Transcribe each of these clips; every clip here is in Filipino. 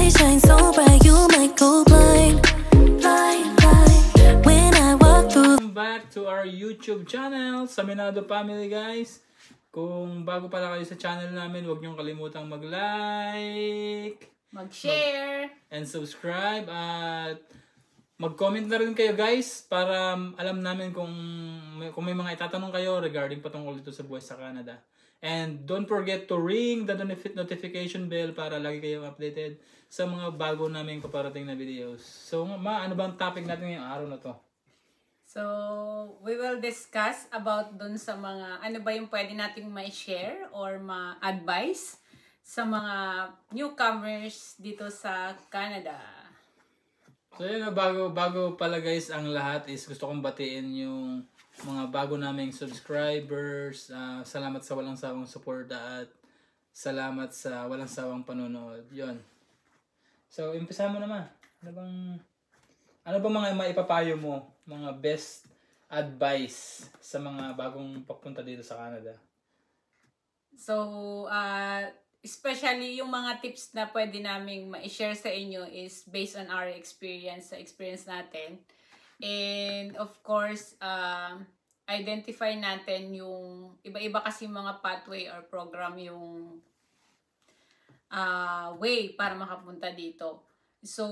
light shines so bright, you might go blind. Blind, blind. When I walk through. Welcome back to our YouTube channel, Saminado Family, guys. Kung bago pala kayo sa channel namin, huwag niyong kalimutang mag-like, mag-share, and subscribe, at mag-comment na rin kayo, guys, para alam namin kung may mga itatanong kayo regarding patungkol dito sa buhay sa Canada. And don't forget to ring the notification bell para lagi kayong updated sa mga bago namin paparating na videos. So, ano bang topic natin ngayong araw na to? so we will discuss about dun sa mga, ano ba yung pwede nating ma-share or ma-advise sa mga newcomers dito sa Canada. So yun, bago pala guys ang lahat is gusto kong batiin yung mga bago naming subscribers. Salamat sa walang sawang suporta at salamat sa walang sawang panonood. Yun. So umpisa mo naman. Ano bang mga maipapayo mo? Mga best advice sa mga bagong papunta dito sa Canada? So, especially yung mga tips na pwede naming ma-share sa inyo is based on our experience, sa experience natin. And of course, identify natin yung iba-iba kasi mga pathway or program yung way para makapunta dito. So,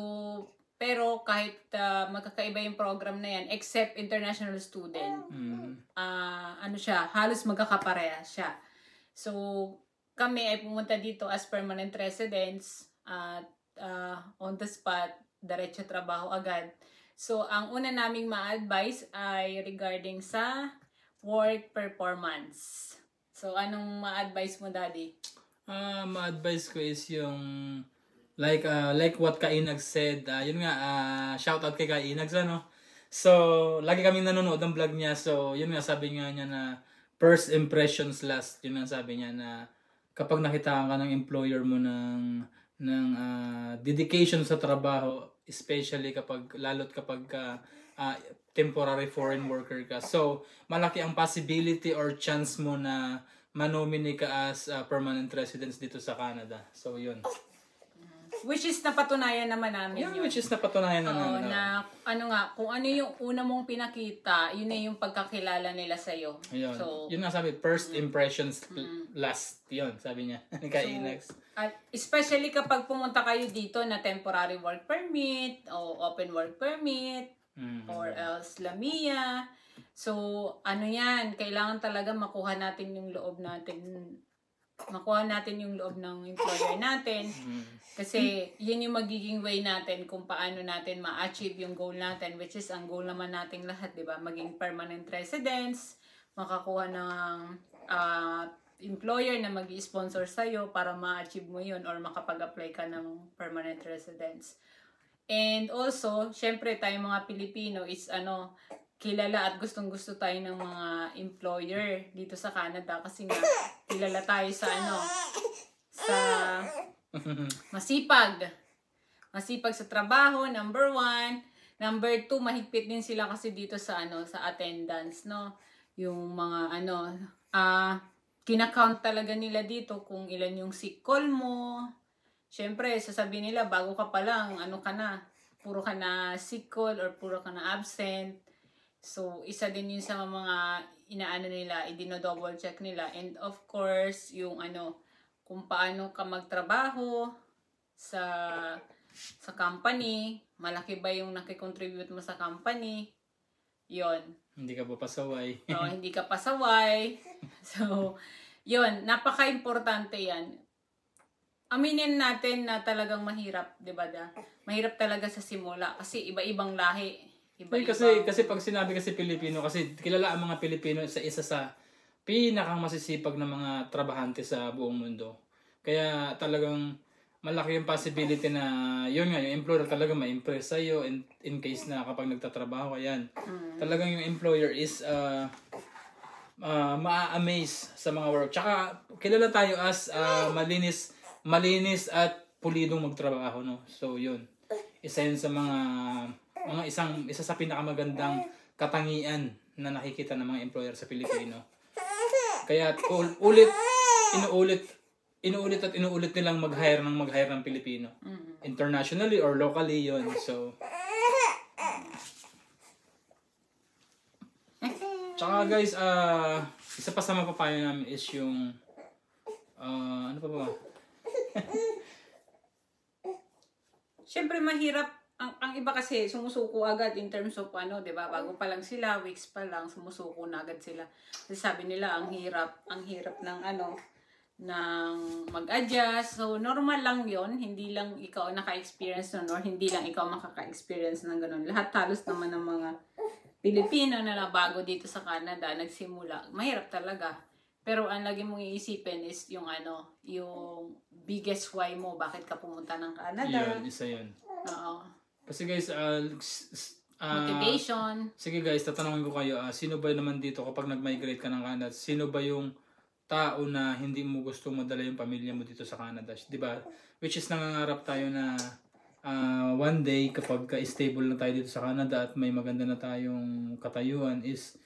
pero kahit magkakaiba yung program na yan, except international student, halos magkakapareha siya. So, kami ay pumunta dito as permanent residents at on the spot, diretso trabaho agad. So, ang una naming ma-advise ay regarding sa work performance. So, anong ma-advise mo, Daddy? Ma-advise ko is yung like what Kainag said. Yun nga, shout out kay Kainags, ano? So, lagi kaming nanonood ng vlog niya. So, yun nga, sabi nga niya na first impressions last. Yun nga sabi niya na kapag nakita ka ng employer mo ng dedication sa trabaho, especially lalo't kapag temporary foreign worker ka. So, malaki ang possibility or chance mo na manominate ka as permanent residents dito sa Canada. So, yun. Which is napatunayan naman namin yun. Which is napatunayan naman. Na kung ano yung una mong pinakita, yun na yung pagkakilala nila sa'yo. Ayun. So, yun nga sabi, first impressions last. Yun, sabi niya. Kainags. At especially kapag pumunta kayo dito na temporary work permit o open work permit or else LAMIA. So, ano yan, kailangan talaga makuha natin yung loob ng employer natin. Kasi yun yung magiging way natin kung paano natin ma-achieve yung goal natin, which is ang goal naman nating lahat, di ba? Maging permanent residents, makakuha ng employer na mag-i-sponsor sa'yo para ma-achieve mo yun or makapag-apply ka ng permanent residence. And also, syempre tayong mga Pilipino is kilala at gustong-gusto tayo ng mga employer dito sa Canada kasi nga kilala tayo sa masipag sa trabaho, number 1. Number 2, mahigpit din sila kasi dito sa sa attendance, no? Yung mga kina-count talaga nila dito kung ilan yung sick call mo. Syempre, sasabihin nila bago ka pa lang, puro ka na sick call or puro ka na absent. So, isa din yun sa mga nila, idino-double check nila. And of course, yung kung paano ka magtrabaho sa company, malaki ba yung nakikontribute mo sa company, yon. Hindi ka pa pasaway. Hindi ka pasaway. So, yon, napaka-importante yan. Aminin natin na talagang mahirap, di ba da? Mahirap talaga sa simula kasi iba-ibang lahi. Kasi pag sinabi kasi Pilipino, kasi kilala ang mga Pilipino sa isa sa pinakang masisipag na mga trabahante sa buong mundo. Kaya talagang malaki yung possibility na yun nga, yung employer talaga ma-impress sa'yo in case na kapag nagtatrabaho ka yan. Talagang yung employer is ma-amaze sa mga work. Tsaka kilala tayo as malinis at pulidong magtrabaho, no? So yun. Isa yun sa isa sa pinakamagandang katangian na nakikita ng mga employer sa Pilipino. Kaya inuulit nilang mag-hire ng Pilipino. internationally or locally yon. So tsaka guys, isa pa sa mapapayo namin is yung ano pa ba? Siyempre mahirap ang iba kasi sumusuko agad in terms of ano, 'di ba? Bago pa lang sila, weeks pa lang sumusuko na agad sila. Kasi sabi nila ang hirap ng ano ng mag-adjust. So normal lang 'yon, hindi lang ikaw naka-experience nun or hindi lang ikaw makaka-experience ng ganun. Lahat halos naman ng mga Pilipino na bago dito sa Canada nagsimula. Mahirap talaga. Pero ang lagi mong iisipin is yung ano, yung biggest why mo, bakit ka pumunta ng Canada. Yun, isa yun. Oo. Kasi guys, Motivation. sige guys, tatanungin ko kayo, sino ba naman dito kapag nag-migrate ka ng Canada, sino ba yung tao na hindi mo gusto madala yung pamilya mo dito sa Canada? Diba? Which is nangangarap tayo na one day kapag stable na tayo dito sa Canada at may maganda na tayong katayuan is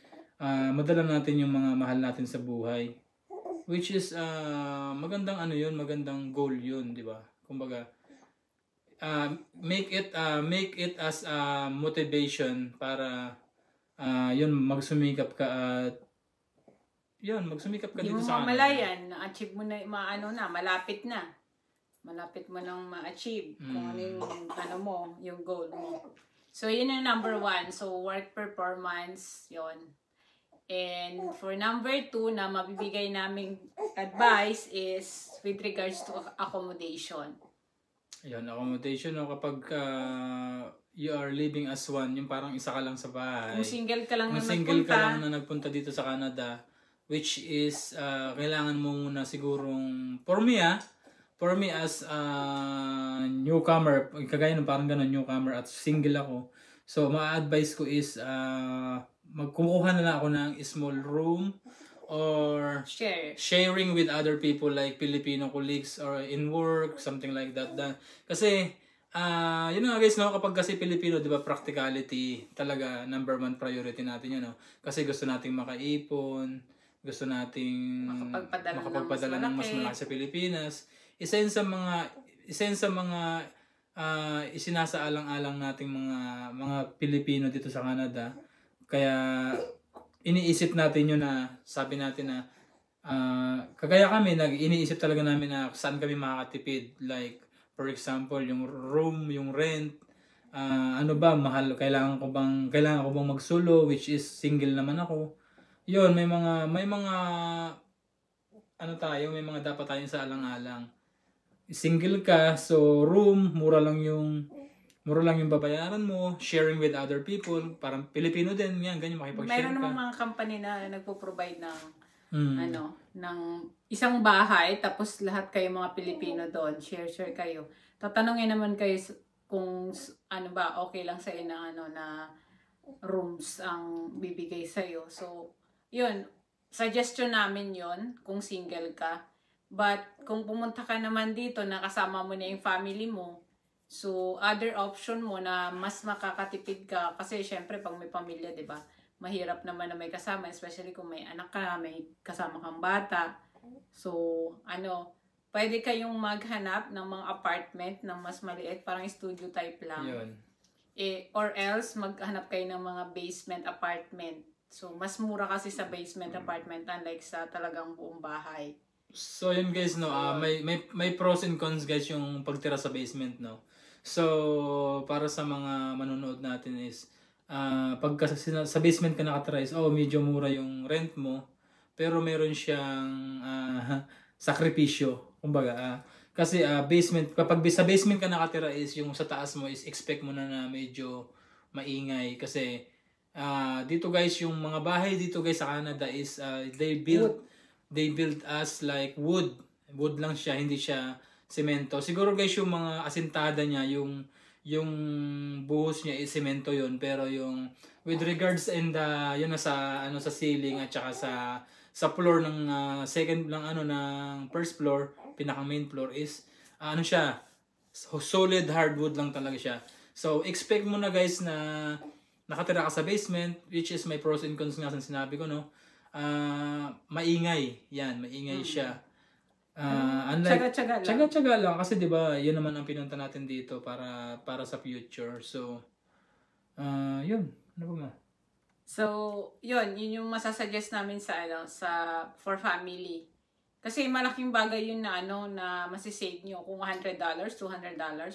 madala natin yung mga mahal natin sa buhay. Which is magandang ano yun, magandang goal yun, di ba? Kumbaga, make it as a motivation para yun, magsumikap ka at yun, magsumikap ka dito sa Canada. Malayan, na-achieve mo na, malapit na. Malapit mo nang ma-achieve kung ano yung, ano mo, yung goal mo. So, yun yung number 1. So, work performance, yun. And for number 2 na mabibigay naming advice is with regards to accommodation. Ayun, accommodation, no? Kapag you are living as one, yung parang isa ka lang sa bahay. Kung single ka lang Kung na single nagpunta. ka lang na nagpunta dito sa Canada, which is kailangan mo muna sigurong, for me as newcomer, kagaya ng parang ganun, newcomer at single ako. So, ma-advise ko is magkumukuha na lang ako ng small room or sharing with other people like Filipino colleagues or in work, something like that. Kasi, yun nga guys, no? Kapag kasi Filipino, di ba, practicality talaga number 1 priority natin yun, no? Kasi gusto nating makaipon, gusto nating makapagpadala ng mas malaki sa Pilipinas. Isa yun sa mga isinasaalang-alang nating mga Pilipino dito sa Canada. Kaya iniisip natin yun na sabi natin na kagaya kami, iniisip talaga namin na saan kami makakatipid. Like, for example, yung room, yung rent, ano ba, mahal, kailangan ko bang magsulo, which is single naman ako. Yun, may mga dapat tayong sa alang-alang. Single ka, so room, mura lang yung babayaran mo, sharing with other people, parang Pilipino din, yan, ganyan, makipag-share ka. Mayroon namang mga company na nagpo-provide ng ng isang bahay, tapos lahat kayo mga Pilipino doon, share kayo. Tatanungin naman kayo kung ano ba, okay lang sa'yo na na rooms ang bibigay sa'yo. So, yun, suggestion namin yun kung single ka. But, kung pumunta ka naman dito na kasama mo na yung family mo, so, other option mo na mas makakatipid ka, kasi syempre pag may pamilya, di ba, mahirap naman na may kasama, especially kung may anak ka, may kasama kang bata. So, pwede kayong maghanap ng mga apartment na mas maliit, parang studio type lang. Yun. Or else, maghanap kayo ng mga basement apartment. So, mas mura kasi sa basement apartment unlike sa talagang buong bahay. So, yun guys, no, may pros and cons guys yung pagtira sa basement, no. So, para sa mga manonood natin is, pagka sa basement ka nakatira is, medyo mura yung rent mo, pero meron siyang sakripisyo, kumbaga. Kasi kapag sa basement ka nakatira is, yung sa taas mo is expect mo na medyo maingay. Kasi, dito guys, yung mga bahay dito guys sa Canada is, they built as like wood lang siya, hindi siya semento. Siguro guys yung mga asintada niya, yung buhos niya is semento yun, pero yung with regards in the yun na sa ceiling at saka sa floor ng ng first floor, pinaka main floor is siya, solid hardwood lang talaga siya. So expect mo na guys na nakatira ka sa basement, which is may pros and cons nga sa sinabi ko, no. Maingay siya. Unlike, Tsaga-tsaga lang. tsaga-tsaga lang kasi 'di ba, 'yun naman ang pinunta natin dito para sa future. So, 'yun. Ano ba? So, yun yung masasuggest namin sa for family. Kasi malaking bagay yun na na masisave nyo. Kung $100, $200,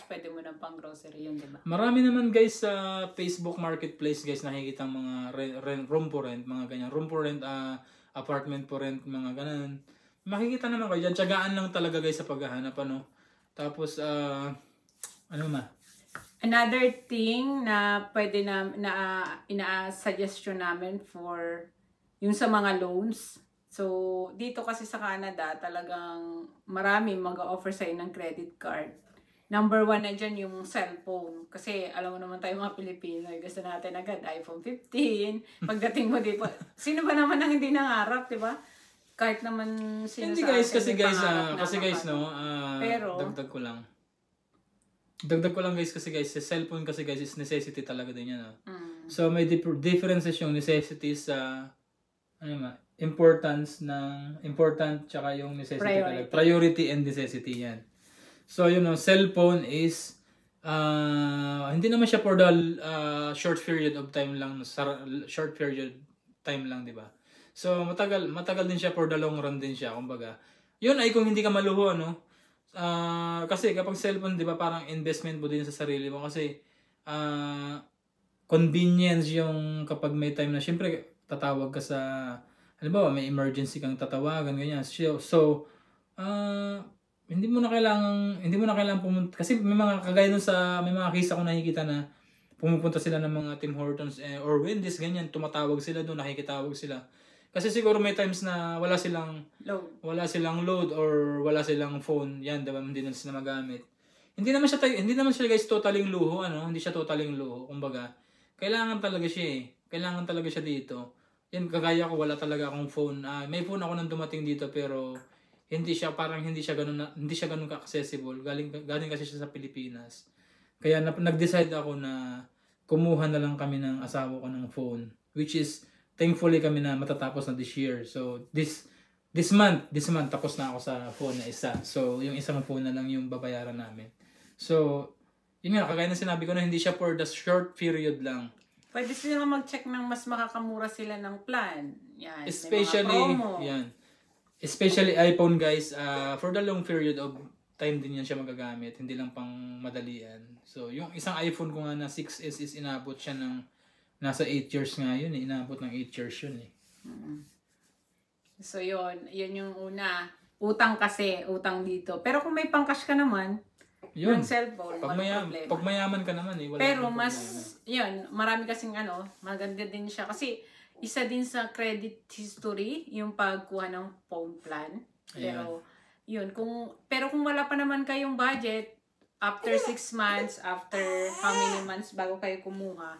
pwede mo nang pang grocery yun, di ba? Marami naman guys sa Facebook Marketplace guys nakikita ang mga room for rent, mga ganyan. Room for rent, apartment for rent, mga ganun. Makikita naman kayo dyan. Tiyagaan lang talaga guys sa paghahanap, ano. Tapos, ano ma? Another thing na pwede na ina-suggestion namin for yung sa mga loans. So, dito kasi sa Canada, talagang marami mag-offer sa'yo ng credit card. Number 1 na dyan yung cellphone. Kasi alam mo naman tayo mga Pilipino, gusto natin agad iPhone 15. Pagdating mo dito, sino ba naman ang hindi nangarap, di ba? Kahit naman sino Hindi sa guys, atin, kasi may guys, pangarap na kasi guys, makano. no, Pero, dagdag ko lang. Dagdag ko lang guys kasi guys, sa cellphone kasi guys is necessity talaga din yan. So may differences yung necessity sa important tsaka yung necessity talaga. Priority and necessity yan. So yun cellphone is hindi naman siya for the short period of time lang, short period time lang, di ba? So matagal din siya for the long run din siya, kumbaga. Yun ay kung hindi ka maluho, no? Kasi kapag cellphone, di ba, parang investment mo din sa sarili mo kasi convenience yung kapag may time na syempre tatawag ka sa halimbawa may emergency kang tatawagan ganyan. So hindi mo na kailangan pumunta kasi may mga kagaya nun may mga case ako nakikita na pumupunta sila ng mga Tim Hortons or Wendy's ganyan, tumatawag sila doon, nakikitawag sila. Kasi siguro may times na wala silang load or wala silang phone. Yan, diba? Hindi na sila magamit. Hindi naman siya guys totaling luho, ano? Hindi siya totaling luho. Kumbaga, kailangan talaga siya Kailangan talaga siya dito. Yan, kagaya ko, wala talaga akong phone. May phone ako nang dumating dito pero hindi siya ganun ka-accessible. Galing kasi siya sa Pilipinas. Kaya nag-decide ako na kumuha na lang kami ng asawa ko ng phone, which is thankfully kami na matatapos na this year. So this month tapos na ako sa phone na isa. So yung isang phone na lang yung babayaran namin. So yun nga, kagaya na sinabi ko na hindi siya for the short period lang. Pwede sila mag-check ng mas makakamura sila ng plan. Yan, Especially iPhone guys, for the long period of time din yan siya magagamit, hindi lang pang madalian. So yung isang iPhone ko nga na 6S is inabot siya ng nasa 8 years nga yun inabot ng 8 years yun So yun yung una. Utang dito. Pero kung may pang-cash ka naman, yung cellphone, walang problema. Pag mayaman ka naman wala. Pero marami kasing maganda din siya. Kasi isa din sa credit history, yung pagkuha ng phone plan. Pero, pero kung wala pa naman kayong budget, after 6 months, after how many months bago kayo kumuha,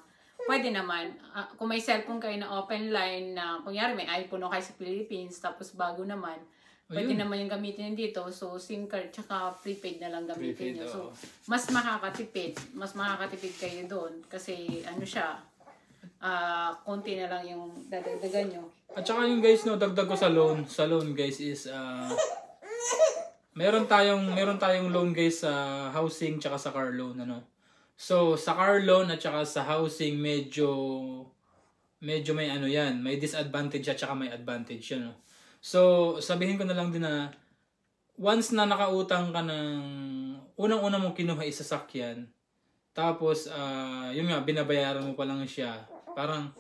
pwede naman. Kung may cellphone kayo na open line na, kunyari may iPhone o kayo sa Philippines, tapos bago naman, pwede naman yung gamitin dito. So, SIM card tsaka prepaid na lang gamitin nyo. So, mas makakatipid kayo doon. Kasi, konti na lang yung dadagdagan nyo. At saka yung guys, dagdag ko sa loan guys is, meron tayong loan guys sa housing tsaka sa car loan, So, sa car loan at saka sa housing, medyo may may disadvantage at saka may advantage yan, So, sabihin ko na lang din na once na nakautang ka ng unang-una mong kinuha isa sasakyan, tapos yun nga binabayaran mo pa lang siya. Parang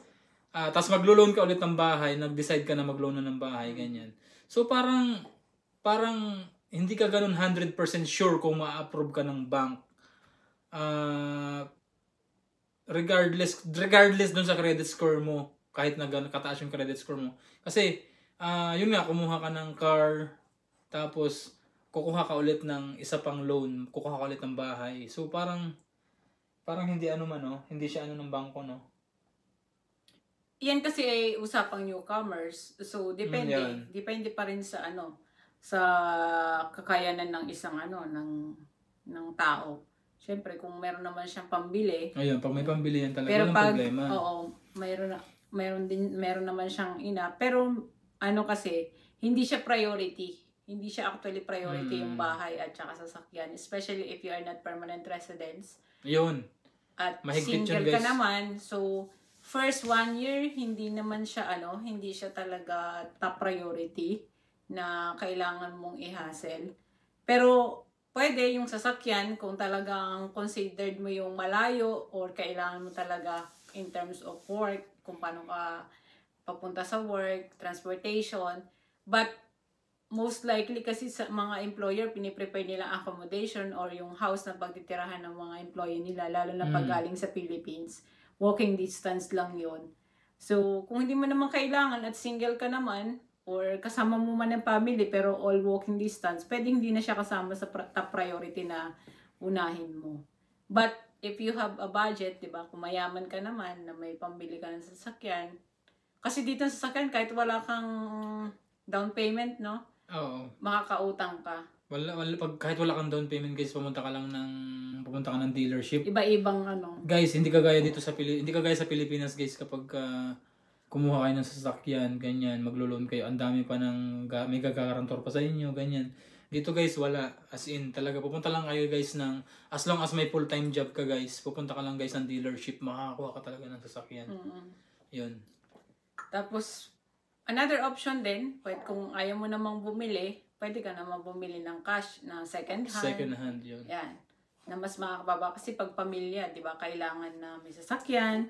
tapos maglo-loan ka ulit ng bahay, nag-decide ka na mag-loan ng bahay, ganyan. So parang hindi ka ganun 100% sure kung ma-approve ka ng bank. Regardless dun sa credit score mo, kahit na kataas yung credit score mo. Kasi yun nga, kumuha ka ng car, tapos kukuha ka ulit ng isa pang loan, kukuha ka ulit ng bahay. So parang hindi hindi siya ng bangko, Yan kasi ay usapang newcomers. So depende pa rin sa sa kakayanan ng isang ng tao. Siyempre kung meron naman siyang pambili. Ayun, pag may pambili yan talaga, pero walang problema. Oo, meron naman siyang ina, pero kasi hindi siya priority hindi siya actually priority yung bahay at saka sasakyan. Especially if you are not permanent residents. Yun. At Mahigpit single yun, ka guys. naman. So, first 1 year, hindi naman siya hindi siya talaga top priority na kailangan mong i-hassle. Pero, pwede yung sasakyan kung talagang considered mo yung malayo or kailangan mo talaga in terms of work, kung paano ka papunta sa work, transportation. But, most likely kasi sa mga employer, piniprepare nila accommodation or yung house na pagtitirahan ng mga employee nila, lalo na pag galing sa Philippines. Walking distance lang yon. So, kung hindi mo naman kailangan at single ka naman, or kasama mo man ng family pero all walking distance, pwedeng hindi na siya kasama sa top priority na unahin mo. But, if you have a budget, di ba, kung mayaman ka naman na may pambili ka ng sasakyan, kasi dito sa sasakyan, kahit wala kang down payment, no? Oo. Makakautang ka. Kahit wala kang down payment, guys, pumunta ka ng dealership. Iba-ibang Guys, hindi kagaya sa Pilipinas, guys, kapag kumuha kayo ng sasakyan, ganyan, maglo-loan kayo, ang dami pa may gagarantor pa sa inyo, ganyan. Dito, guys, wala. As in, talaga, pupunta lang kayo, guys, as long as may full-time job ka, guys, pupunta ka lang, guys, ng dealership, makakakuha ka talaga ng sasakyan. Yun. Tapos, another option din, kung ayaw mo namang bumili, pwede ka namang bumili ng cash na second hand. Second hand, yun. Yan. Na mas makakababa. Kasi pag pamilya, di ba, kailangan na may sasakyan.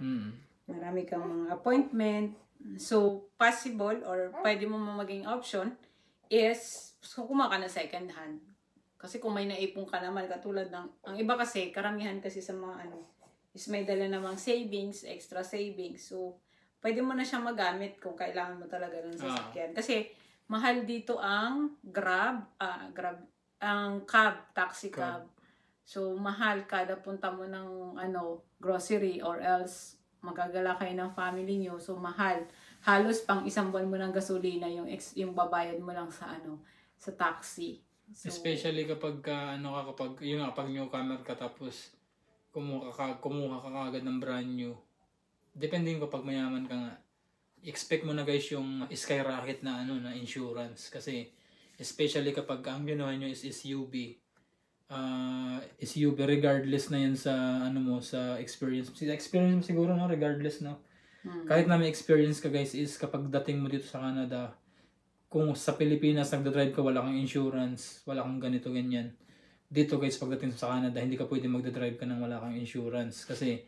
Marami kang mga appointment. So, possible or pwede mo maging option is kumuha ka na second hand. Kasi kung may naipon ka naman, katulad ang iba kasi, karamihan kasi sa mga is may dala namang savings, extra savings. So, pwede mo na siyang magamit kung kailangan mo talaga ng sasakyan. Kasi, mahal dito ang ang cab, taxi cab. So, mahal kada punta mo ng grocery or else magagala kayo ng family nyo. So, mahal. Halos pang isang buwan mo ng gasolina yung babayad mo lang sa sa taxi. So, especially kapag kapag newcomer ka tapos kumuha ka agad ng brand new. Depende yung kapag mayaman ka nga. Expect mo na, guys, yung skyrocket na na insurance kasi especially kapag ang ginawa nyo is SUV. SUV regardless na yan sa sa experience. Experience mo siguro, no, regardless, no. Kahit na may experience ka, guys, is kapag dating mo dito sa Canada, kung sa Pilipinas nagda-drive ka, wala kang insurance, wala kang ganito ganyan. Dito, guys, pagdating sa Canada, hindi ka pwede magda-drive ka nang wala kang insurance kasi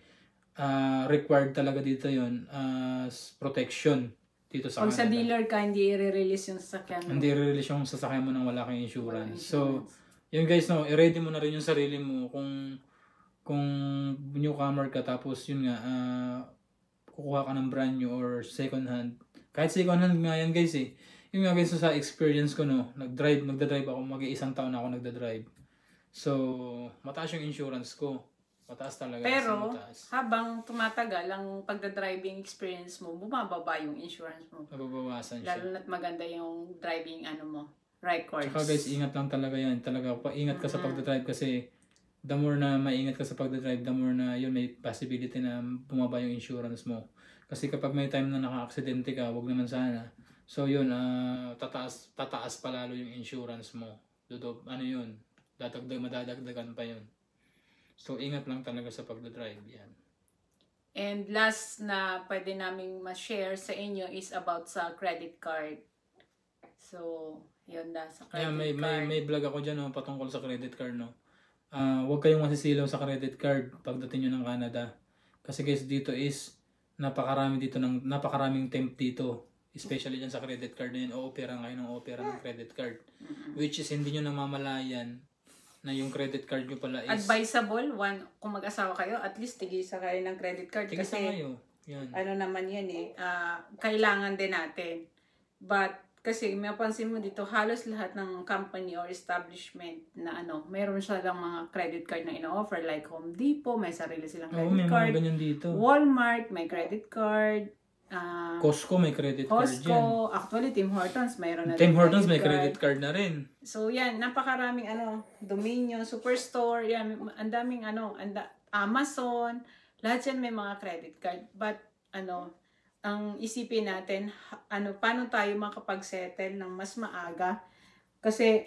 required talaga dito 'yon as protection dito sa Canada. Canada. Sa dealer ka, hindi i-release yung sasakyan mo. Hindi i-release yung sasakyan mo nang wala kang insurance. So, yun, guys, no, i-ready mo na rin yung sarili mo kung newcomer ka tapos yun nga kukuha ka ng brand new or second hand. Kahit second hand nga yan, guys, eh. Yun nga, guys, sa experience ko, no, nagda-drive ako, mag-iisang taon na ako nagda-drive. So, mataas yung insurance ko. Mataas talaga. Pero, mataas. habang tumatagal ang pagda-driving experience mo, bumababa yung insurance mo. Nababawasan siya. Lalo na't maganda yung driving records. Tsaka, guys, ingat lang talaga yan. Talaga, ingat ka sa pagda-drive kasi the more na maingat ka sa pagda-drive, the more na yun may possibility na bumaba yung insurance mo. Kasi kapag may time na naka-aksidente ka, wag naman sana. So yun, tataas pa lalo yung insurance mo. Yun, madadagdagan pa yun. So ingat lang talaga sa pagda-drive yan. And last na pwede naming ma-share sa inyo is about sa credit card. So, yun na sa credit card. May vlog ako dyan, no, patungkol sa credit card, no. Huwag kayong masisilaw sa credit card pagdating nyo ng Canada. Kasi, guys, dito is napakaraming temp dito. Especially dyan sa credit card na yun. Opera ng credit card. Which is hindi nyo namamalayan na yung credit card nyo pala is advisable, kung mag-asawa kayo, at least tigisa kayo ng credit card. tigisa kasi kayo. Yan. naman yan kailangan din natin. But, kasi mapansin mo dito, halos lahat ng company or establishment na mayroon silang mga credit card na ino-offer. Like Home Depot, may sarili silang credit may card. mga ganyan dito. Walmart, may credit card. Costco, may credit card dyan. Costco, actually Tim Hortons, mayroon na Tim Hortons may credit card na rin. So yan, napakaraming Dominion, Superstore, yan, ang daming Amazon, lahat yan may mga credit card. But ang isipin natin, paano tayo makapag-settle ng mas maaga Kasi,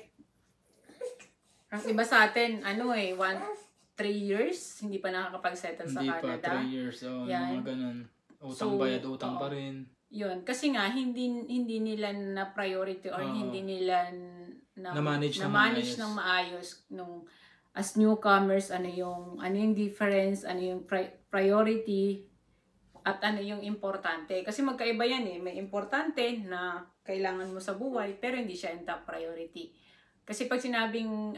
ang iba sa atin, 3 years, hindi pa nakakapag-settle sa Hindi Canada. pa, 3 years. Yan. Mga ganun. Utang bayad, utang pa rin. Yun, kasi nga, hindi nila na priority or hindi nila Na-manage ng maayos nung as newcomers, ano yung difference, ano yung priority, at ano yung importante. Kasi magkaiba yan eh. May importante na kailangan mo sa buhay, pero hindi siya yung top priority. Kasi pag sinabing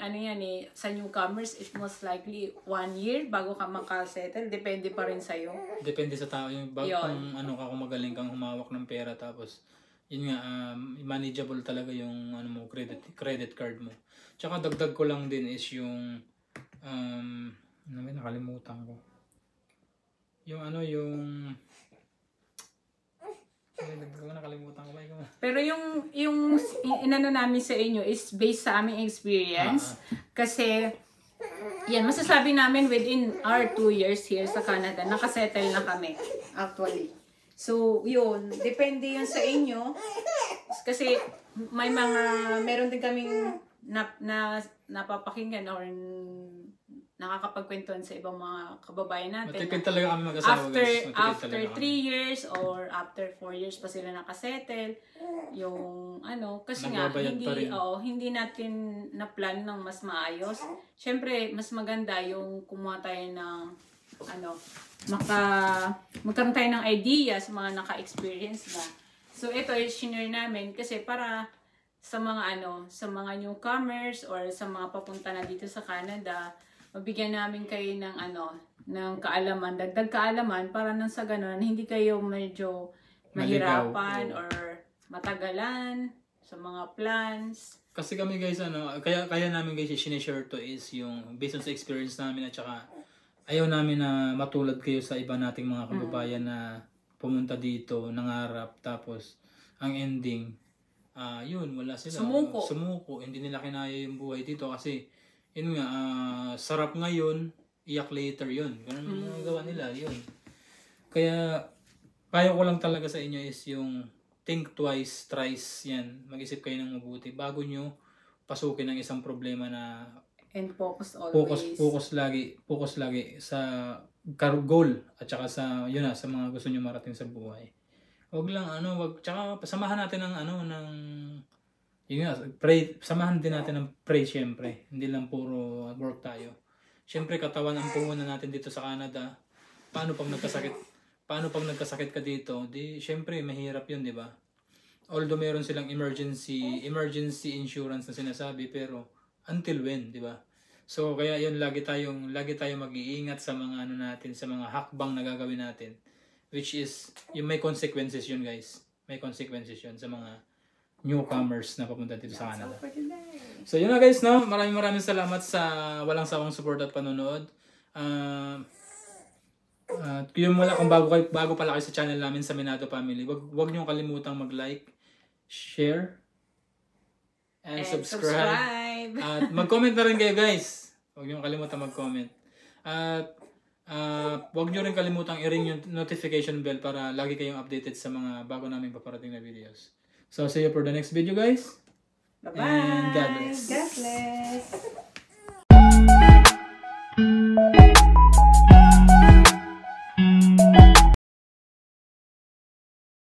sa newcomers, it most likely 1 year bago ka makasettle. Depende pa rin sa'yo. Depende sa tao. Kung magaling kang humawak ng pera, tapos yun nga, manageable talaga yung credit card mo. Tsaka dagdag ko lang din is yung nakalimutan ko. Nakalimutan ko ba? Pero yung inano namin sa inyo is based sa aming experience. Kasi, yan, masasabi namin within our 2 years here sa Canada, nakasettle na kami, actually. So, yun, depende yun sa inyo. Kasi, meron din kaming napapakinggan or nakakapagkwentuhan sa ibang mga kababayan natin. Matipid talaga kami mag-asawa, guys. After 3 years or after 4 years pa sila nakasettle. Yung kasi nga, hindi natin na-plan ng mas maayos. Siyempre, mas maganda yung kumuha tayo ng magkaroon tayo ng idea sa mga naka-experience na. So, ito ay shinare namin kasi para sa mga newcomers or sa mga papunta na dito sa Canada, mabigyan namin kayo ng kaalaman, dagdag kaalaman para nang sa ganun, hindi kayo medyo mahirapan or matagalan sa mga plans. Kasi kami guys, kaya namin guys sinishare to is yung based on sa experience namin at saka ayaw namin na matulad kayo sa iba nating mga kababayan na pumunta dito, nangarap, tapos ang ending, wala sila. Sumuko. Hindi nila kinaya yung buhay dito kasi yun nga, sarap ngayon, iyak later yun. Ganun ang gawa nila, yun. Kaya, payo ko lang talaga sa inyo is yung think twice, thrice yan. Mag-isip kayo ng mabuti bago nyo pasukin ang isang problema na and focus always. Focus lagi sa goal at saka sa mga gusto nyo marating sa buhay. Wag lang tsaka samahan natin pray, samahan din natin ng pray syempre. Hindi lang puro work tayo. Syempre katawan ang puhunan natin dito sa Canada. Paano pag nagkasakit ka dito? Di syempre mahirap 'yun, di ba? Although meron silang emergency insurance na sinasabi, pero until when, di ba? So kaya 'yun lagi tayong mag-iingat sa mga natin, sa mga hakbang na gagawin natin. Which is yung may consequences 'yun, guys. May consequences 'yun sa mga newcomers na papunta dito sa Canada. So yun na guys, no? Maraming salamat sa walang sawang support at panonood. Kung bago pala kayo sa channel namin sa Minado Family, wag niyo kalimutang mag-like, share, and subscribe. At mag-comment na rin kayo guys. Wag niyo kalimutan mag-comment. At wag niyo rin kalimutang i-ring yung notification bell para lagi kayong updated sa mga bago naming paparating na videos. So, see you for the next video, guys. Bye-bye. And God bless. God bless.